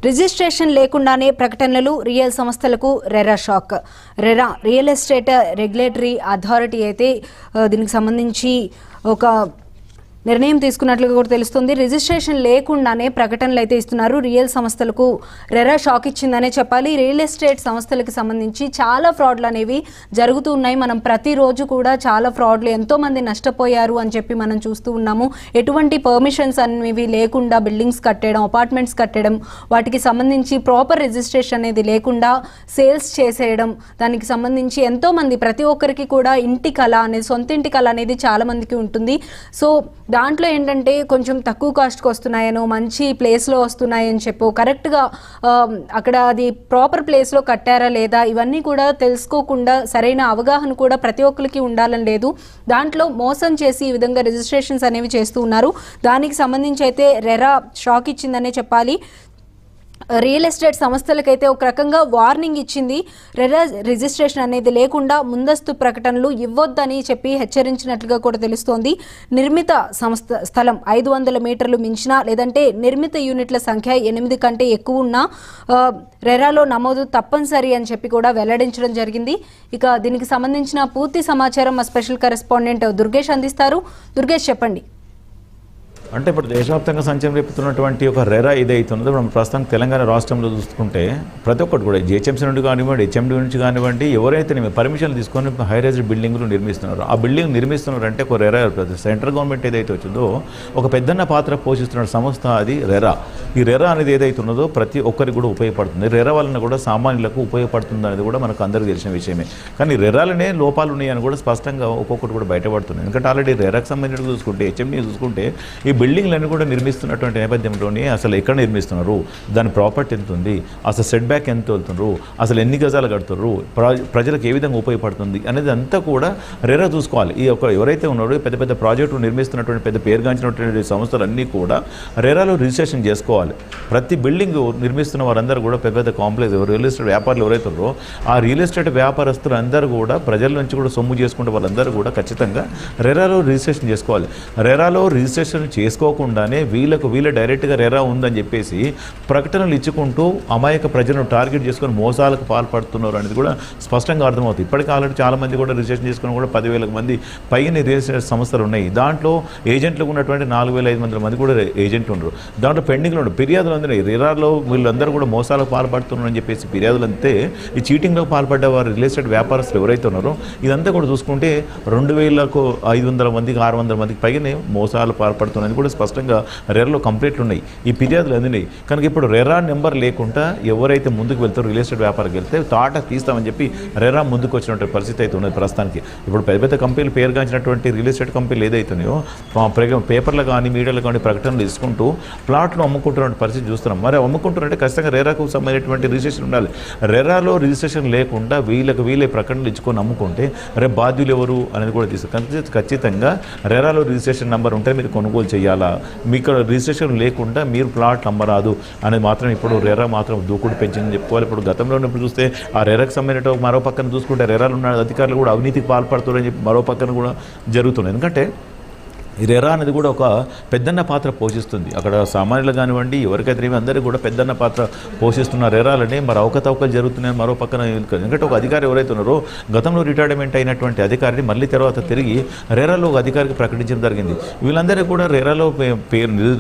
Registration లేకుండానే ప్రకటనలు real సంస్థలకు RERA shock. RERA real estate regulatory authority అయితే దీనికి సంబంధించి ఒక నిర్ణయం తీసుకున్నట్లుగా కూడా తెలుస్తుంది. రిజిస్ట్రేషన్ లేకుండానే ప్రకటనలు అయితే ఇస్తున్నారు. రియల్ సంస్థలకు రెరా షాక్ ఇచ్చిందనే చెప్పాలి. రియల్ ఎస్టేట్ సంస్థలకు సంబంధించి చాలా ఫ్రాడ్లు అనేవి జరుగుతూ ఉన్నాయి. మనం ప్రతిరోజు కూడా చాలా ఫ్రాడ్లు, ఎంతోమంది నష్టపోయారు అని చెప్పి మనం చూస్తూ ఉన్నాము. ఎటువంటి పర్మిషన్స్ అనేవి లేకుండా బిల్డింగ్స్ కట్టడం, అపార్ట్మెంట్స్ కట్టడం, వాటికి సంబంధించి ప్రాపర్ రిజిస్ట్రేషన్ అనేది లేకుండా సేల్స్ చేసేయడం, దానికి సంబంధించి ఎంతోమంది ప్రతి ఒక్కరికి కూడా ఇంటి కళ అనేది, సొంత ఇంటి కళ అనేది చాలా మందికి ఉంటుంది. సో దాంట్లో ఏంటంటే కొంచెం తక్కువ కాస్ట్కి వస్తున్నాయనో, మంచి ప్లేస్లో వస్తున్నాయని చెప్పు, కరెక్ట్గా అక్కడ అది ప్రాపర్ ప్లేస్లో కట్టారా లేదా, ఇవన్నీ కూడా తెలుసుకోకుండా సరైన అవగాహన కూడా ప్రతి ఒక్కరికి ఉండాలని లేదు. దాంట్లో మోసం చేసి ఈ విధంగా రిజిస్ట్రేషన్స్ అనేవి చేస్తూ ఉన్నారు. దానికి సంబంధించి అయితే రెరా షాక్ ఇచ్చిందనే చెప్పాలి. రియల్ ఎస్టేట్ సంస్థలకైతే ఒక రకంగా వార్నింగ్ ఇచ్చింది. రెరా రిజిస్ట్రేషన్ అనేది లేకుండా ముందస్తు ప్రకటనలు ఇవ్వొద్దని చెప్పి హెచ్చరించినట్లుగా కూడా తెలుస్తోంది. నిర్మిత స్థలం 500 మీటర్లు మించినా, లేదంటే నిర్మిత యూనిట్ల సంఖ్య 8 కంటే ఎక్కువ ఉన్నా రెరాలో నమోదు తప్పనిసరి అని చెప్పి కూడా వెల్లడించడం జరిగింది. ఇక దీనికి సంబంధించిన పూర్తి సమాచారం మా స్పెషల్ కరెస్పాండెంట్ దుర్గేష్ అందిస్తారు. దుర్గేష్, చెప్పండి. అంటే ఇప్పుడు దేశవ్యాప్తంగా సంచలనం రేపుతున్నటువంటి ఒక రెరా ఏదైతున్నదో మనం ప్రస్తుతం తెలంగాణ రాష్ట్రంలో చూసుకుంటే ప్రతి ఒక్కటి కూడా జిహెచ్ఎంసీ నుండి కానివ్వండి, హెచ్ఎండి నుంచి కానివ్వండి, ఎవరైతే పర్మిషన్లు తీసుకొని హై రైజ్డ్ బిల్డింగ్లు నిర్మిస్తున్నారు, ఆ బిల్డింగ్ నిర్మిస్తున్నారంటే ఒక రెరా సెంట్రల్ గవర్నమెంట్ ఏదైతే వచ్చిందో ఒక పెద్దన్న పాత్ర పోషిస్తున్న సంస్థ అది రెరా. ఈ రెరా అనేది ఏదైతే ఉన్నదో ప్రతి ఒక్కరికి కూడా ఉపయోగపడుతుంది. రెరా వలన కూడా సామాన్యులకు ఉపయోగపడుతుంది అనేది కూడా మనకు అందరికీ తెలిసిన విషయమే. కానీ రెరాలనే లోపాలు ఉన్నాయని కూడా స్పష్టంగా ఒక్కొక్కటి కూడా బయటపడుతుంది. ఎందుకంటే ఆల్రెడీ రెరాకు సంబంధించి చూసుకుంటే, హెచ్ఎండి చూసుకుంటే, ఈ బిల్డింగ్లన్నీ కూడా నిర్మిస్తున్నటువంటి నేపథ్యంలోనే అసలు ఎక్కడ నిర్మిస్తున్నారు, దాని ప్రాపర్టీ ఎంత ఉంది, అసలు సెట్ బ్యాక్ ఎంత వెళ్తున్నారు, అసలు ఎన్ని గజాలు కడుతున్నారు, ప్రజలకు ఏ విధంగా ఉపయోగపడుతుంది అనేది అంతా కూడా రెరా చూసుకోవాలి. ఈ ఎవరైతే ఉన్నారో పెద్ద పెద్ద ప్రాజెక్టులు నిర్మిస్తున్నటువంటి పెద్ద పేరుగాంచినటువంటి సంస్థలన్నీ కూడా రెరాలో రిజిస్ట్రేషన్ చేసుకోవాలి. ప్రతి బిల్డింగ్ నిర్మిస్తున్న వారందరూ కూడా పెద్ద పెద్ద కాంప్లెక్స్ రియల్ ఎస్టేట్ వ్యాపారులు ఎవరైతే ఉన్నారో ఆ రియల్ ఎస్టేట్ వ్యాపారస్తులు అందరూ కూడా ప్రజల నుంచి కూడా సొమ్ము చేసుకుంటే వాళ్ళందరూ కూడా ఖచ్చితంగా రెరాలో రిజిస్ట్రేషన్ చేసుకోవాలి. రెరాలో రిజిస్ట్రేషన్ చేసుకోకుండానే వీళ్ళ డైరెక్ట్గా రెరా ఉందని చెప్పేసి ప్రకటనలు ఇచ్చుకుంటూ అమాయక ప్రజలను టార్గెట్ చేసుకొని మోసాలకు పాల్పడుతున్నారు అనేది కూడా స్పష్టంగా అర్థమవుతుంది. ఇప్పటికీ ఆల్రెడీ చాలామంది కూడా రిజిస్ట్రేషన్ చేసుకుని కూడా 10,000 మంది పైన రియల్ ఎస్టేట్ సంస్థలు ఉన్నాయి. దాంట్లో ఏజెంట్లకు ఉన్నటువంటి 4,500 మంది కూడా ఏజెంట్లు ఉన్నారు. దాంట్లో పెండింగ్లో ఉన్న ఫిర్యాదులు అందున్నాయి. రెరాలో వీళ్ళందరూ కూడా మోసాలకు పాల్పడుతున్నారని చెప్పేసి ఫిర్యాదులు అంతే. ఈ చీటింగ్లో పాల్పడ్డ వారు రియల్ ఎస్టేట్ వ్యాపారస్తులు ఎవరైతే ఉన్నారో ఇదంతా కూడా చూసుకుంటే 2,500 మందికి 600 మందికి పైనే మోసాలు పాల్పడుతున్నారని కూడా స్పష్టంగా రెరాలో కంప్లైంట్లు ఉన్నాయి. ఈ ఫిర్యాదులు అందినాయి. కనుక ఇప్పుడు రెరా నెంబర్ లేకుండా ఎవరైతే ముందుకు వెళ్తారో రియల్ ఎస్టేట్ వ్యాపారికి వెళ్తే తాట తీస్తామని చెప్పి రెరా ముందుకు వచ్చినటువంటి పరిస్థితి అయితే ఉన్నది ప్రస్తుతానికి. ఇప్పుడు పెద్ద పెద్ద కంపెనీలు పేరుగాంచినటువంటి రియల్ ఎస్టేట్ కంపెనీలు ఏదైతున్నాయో పేపర్లు కానీ మీడియాలో కానీ ప్రకటనలు తీసుకుంటూ ప్లాట్లు అమ్ముకుంటున్న పరిస్థితి చూస్తున్నాం. మరి అమ్ముకుంటున్నారంటే ఖచ్చితంగా రెరాకు సంబంధించినటువంటి రిజిస్ట్రేషన్ ఉండాలి. రెరాలో రిజిస్ట్రేషన్ లేకుండా వీళ్ళే ప్రకటనలు ఇచ్చుకొని అమ్ముకుంటే రేపు బాధ్యులు ఎవరు అనేది కూడా తీసుకు ఖచ్చితంగా రెరాలో రిజిస్ట్రేషన్ నెంబర్ ఉంటే మీరు కొనుగోలు చేయాలా, మీకు రిజిస్ట్రేషన్ లేకుండా మీరు ప్లాట్ అమ్మరాదు అనేది మాత్రం ఇప్పుడు రెరా మాత్రం దూకుడు పెంచిందని చెప్పుకోవాలి. ఇప్పుడు గతంలో ఉన్నప్పుడు చూస్తే ఆ రెరాకు సంబంధించిన మరో పక్కన చూసుకుంటే రెరాలు ఉన్న అధికారులు కూడా అవినీతికి పాల్పడుతున్నారని చెప్పి మరో పక్కన కూడా జరుగుతుంది. ఎందుకంటే ఈ రెరా అనేది కూడా ఒక పెద్దన్న పాత్ర పోషిస్తుంది. అక్కడ సామాన్యులు కానివ్వండి, ఎవరికైతే అందరికీ కూడా పెద్దన్న పాత్ర పోషిస్తున్న రెరాలని మరి అవకతవకలు జరుగుతున్నాయని మరో పక్కన. ఎందుకంటే ఒక అధికారి ఎవరైతే ఉన్నారో గతంలో రిటైర్మెంట్ అయినటువంటి అధికారిని మళ్ళీ తర్వాత తిరిగి రెరాలో ఒక అధికారికి ప్రకటించడం జరిగింది. వీళ్ళందరూ కూడా రెరాలో పేరు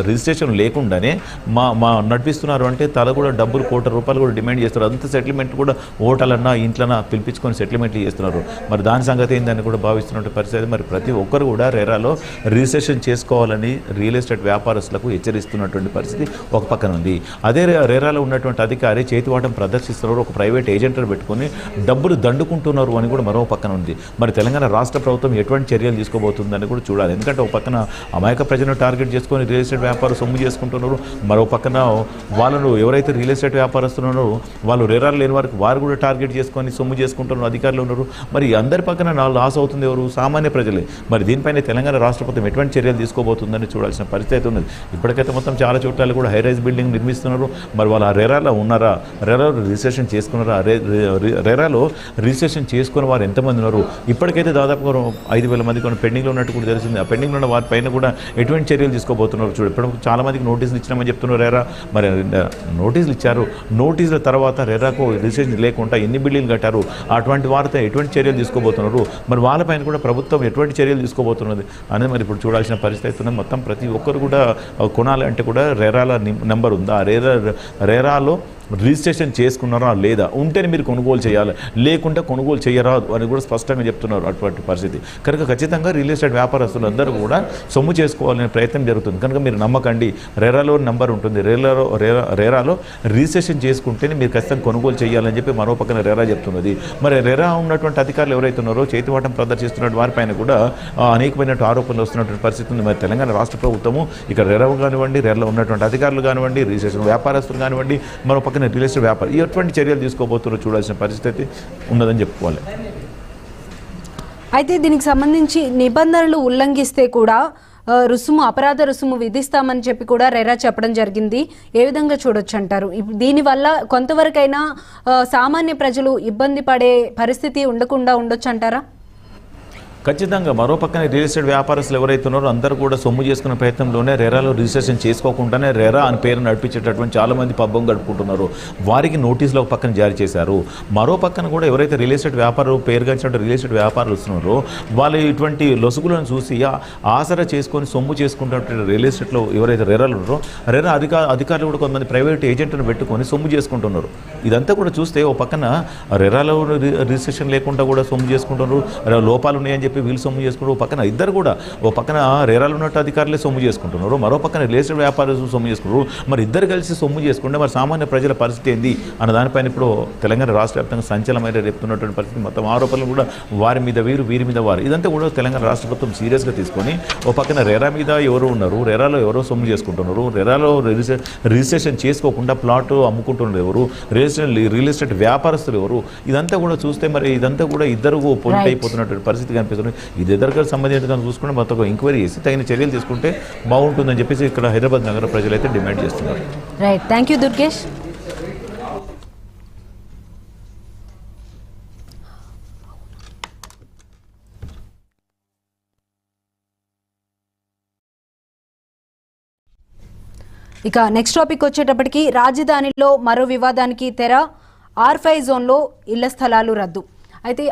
రిజిస్ట్రేషన్ లేకుండానే మా నడిపిస్తున్నారు అంటే తల కూడా డబ్బులు ₹1,00,00,000 కూడా డిమాండ్ చేస్తారు. అంత సెటిల్మెంట్ కూడా ఓటలన్నా ఇంట్లన్నా పిలిపించుకొని సెటిల్మెంట్లు చేస్తున్నారు. మరి దాని సంగతి ఏందని కూడా భావిస్తున్నటువంటి పరిస్థితి. మరి ప్రతి ఒక్కరు కూడా రెరాలో రిజిస్ట్రేషన్ చేసుకోవాలని రియల్ ఎస్టేట్ వ్యాపారస్తులకు హెచ్చరిస్తున్నటువంటి పరిస్థితి ఒక పక్కన ఉంది. అదే రెరాలో ఉన్నటువంటి అధికారి చేతివాటం ప్రదర్శిస్తున్నారు, ఒక ప్రైవేట్ ఏజెంట్ను పెట్టుకొని డబ్బులు దండుకుంటున్నారు అని కూడా మరో పక్కన ఉంది. మరి తెలంగాణ రాష్ట్ర ప్రభుత్వం ఎటువంటి చర్యలు తీసుకోబోతుందని కూడా చూడాలి. ఎందుకంటే ఒక పక్కన అమాయక ప్రజలను టార్గెట్ చేసుకొని రియల్ ఎస్టేట్ వ్యాపారం సొమ్ము చేసుకుంటున్నారు, మరో పక్కన వాళ్ళను ఎవరైతే రియల్ ఎస్టేట్ వ్యాపారస్తున్నారో వాళ్ళు రెరాలు లేని వారికి వారు కూడా టార్గెట్ చేసుకొని సొమ్ము చేసుకుంటున్నారు అధికారులు ఉన్నారు. మరి అందరి పక్కన లాస్ అవుతుంది ఎవరు? సామాన్య ప్రజలే. మరి దీనిపైన తెలంగాణ రాష్ట్ర రాష్ట్ర ప్రభుత్వం ఎటువంటి చర్యలు తీసుకోబోతుందని చూడాల్సిన పరిస్థితి ఉన్నది. ఇప్పటికైతే మొత్తం చాలా చోట్ల కూడా హై రైజ్ బిల్డింగ్ నిర్మిస్తున్నారు. మరి వాళ్ళు ఆ రెరాలో ఉన్నారా, రెరాలో రిజిస్ట్రేషన్ చేసుకున్నారా, రెరాలో రిజిస్ట్రేషన్ చేసుకున్న వారు ఎంతమంది ఉన్నారు? ఇప్పటికైతే దాదాపు 5,000 మంది కొన్ని పెండింగ్లో ఉన్నట్టు కూడా తెలిసింది. ఆ పెండింగ్లో ఉన్న వారి పైన కూడా ఎటువంటి చర్యలు తీసుకోబోతున్నారు చూడు. ఇప్పుడు చాలా మందికి నోటీసులు ఇచ్చినామని చెప్తున్నారు రెరా. మరి నోటీసులు ఇచ్చారు, నోటీసుల తర్వాత రెరాకు రిజిస్ట్రేషన్ లేకుండా ఎన్ని బిల్డింగ్లు కట్టారు, అటువంటి వారితో ఎటువంటి చర్యలు తీసుకోబోతున్నారు, మరి వాళ్ళపైన కూడా ప్రభుత్వం ఎటువంటి చర్యలు తీసుకోబోతున్నది అనేది మరి ఇప్పుడు చూడాల్సిన పరిస్థితి ఉన్నది. మొత్తం ప్రతి ఒక్కరు కూడా కొనాలంటే కూడా రెరాల నెంబర్ ఉందా, రెరాలో రిజిస్ట్రేషన్ చేసుకున్నారా లేదా, ఉంటేనే మీరు కొనుగోలు చేయాలి, లేకుంటే కొనుగోలు చేయరాదు అని కూడా స్పష్టంగా చెప్తున్నారు. అటువంటి పరిస్థితి కనుక ఖచ్చితంగా రియల్ ఎస్టేట్ వ్యాపారస్తులందరూ కూడా సొమ్ము చేసుకోవాలనే ప్రయత్నం జరుగుతుంది. కనుక మీరు నమ్మకండి, రెరాలో నెంబర్ ఉంటుంది, రెరాలో రిజిస్ట్రేషన్ చేసుకుంటేనే మీరు ఖచ్చితంగా కొనుగోలు చేయాలని చెప్పి మరో పక్కన రెరా చెప్తున్నది. మరి రెరా ఉన్నటువంటి అధికారులు ఎవరైతే ఉన్నారో చేతివాటం ప్రదర్శిస్తున్న వారిపైన కూడా అనేకమైన ఆరోపణలు వస్తున్నటువంటి పరిస్థితి ఉంది. మరి తెలంగాణ రాష్ట్ర ప్రభుత్వము ఇక్కడ రెరా కానివ్వండి, రెరాలో ఉన్నటువంటి అధికారులు కానివ్వండి, రిజిస్ట్రేషన్ వ్యాపారస్తులు కానివ్వండి, మరో పక్కన రియల్ ఎస్టేట్ వ్యాపారం ఎటువంటి చర్యలు తీసుకోబోతున్నారో చూడాల్సిన పరిస్థితి ఉన్నదని చెప్పుకోవాలి. అయితే దీనికి సంబంధించి నిబంధనలు ఉల్లంఘిస్తే కూడా అపరాధ రుసుము విధిస్తామని చెప్పి కూడా రెరా చెప్పడం జరిగింది. ఏ విధంగా చూడొచ్చు అంటారు? దీనివల్ల కొంతవరకైనా సామాన్య ప్రజలు ఇబ్బంది పడే పరిస్థితి ఉండకుండా ఉండొచ్చు అంటారా? ఖచ్చితంగా మరో పక్కన రియల్ ఎస్టేట్ వ్యాపారస్తులు ఎవరైతే ఉన్నారో అందరూ కూడా సొమ్ము చేసుకునే ప్రయత్నంలోనే రెరాలో రిజిస్ట్రేషన్ చేసుకోకుండానే రెరా అని పేరు నడిపించేటటువంటి చాలామంది పబ్బం గడుపుకుంటున్నారు. వారికి నోటీసులు ఒక పక్కన జారీ చేశారు. మరో పక్కన కూడా ఎవరైతే రియల్ ఎస్టేట్ పేరుగా రియల్ ఎస్టేట్ వ్యాపారులు వస్తున్నారో వాళ్ళు ఇటువంటి లొసుగులను చూసి ఆసరా చేసుకొని సొమ్ము చేసుకుంటున్న రియల్ ఎస్టేట్లో ఎవరైతే రెరాలు ఉన్నారో రెరా అధికారులు కూడా కొంతమంది ప్రైవేట్ ఏజెంట్లను పెట్టుకొని సొమ్ము చేసుకుంటున్నారు. ఇదంతా కూడా చూస్తే ఓ పక్కన రెరాలో రిజిస్ట్రేషన్ లేకుండా కూడా సొమ్ము చేసుకుంటున్నారు, లోపాలు ఉన్నాయని చెప్పి వీళ్ళు సొమ్ము చేసుకుంటారు. ఓ పక్కన ఇద్దరు కూడా, ఓ పక్కన రెరాలు ఉన్నట్టు అధికారులే సొమ్ము చేసుకుంటున్నారు, మరో పక్కన రియల్ ఎస్టేట్ వ్యాపారస్తులు సొమ్ము చేసుకుంటారు. మరి ఇద్దరు కలిసి సొమ్ము చేసుకుంటే మరి సామాన్య ప్రజల పరిస్థితి ఏంది అన్న దానిపైన ఇప్పుడు తెలంగాణ రాష్ట్ర వ్యాప్తంగా సంచలనమైన రేపుతున్నటువంటి పరిస్థితి. మొత్తం ఆరోపణలు కూడా వారి మీద వీరి మీద వారు, ఇదంతా కూడా తెలంగాణ రాష్ట్ర ప్రభుత్వం సీరియస్గా తీసుకొని ఓ పక్కన రెరా మీద ఎవరు ఉన్నారు, రెరాలో ఎవరో సొమ్ము చేసుకుంటున్నారు, రెరాలో రిజిస్ట్రేషన్ చేసుకోకుండా ప్లాట్ అమ్ముకుంటున్నారు ఎవరు, రియల్ ఎస్టేట్ వ్యాపారస్తులు ఎవరు, ఇదంతా కూడా చూస్తే మరి ఇదంతా కూడా ఇద్దరు పొలిట్ అయిపోతున్నటువంటి పరిస్థితి కనిపిస్తుంది. ఇది ఇద్దరికి సంబంధించిన చూసుకుంటే మొత్తం ఎంక్వైరీ చేసి తగిన చర్యలు తీసుకుంటే బాగుంటుందని చెప్పేసి ఇక్కడ హైదరాబాద్ నగర ప్రజలైతే డిమాండ్ చేస్తున్నారు. Right, thank you Durgesh. ఇక నెక్స్ట్ టాపిక్ వచ్చేటప్పటికి రాజధానిలో మరో వివాదానికి తెర. R5 జోన్లో ఇళ్ల స్థలాలు రద్దు. అయితే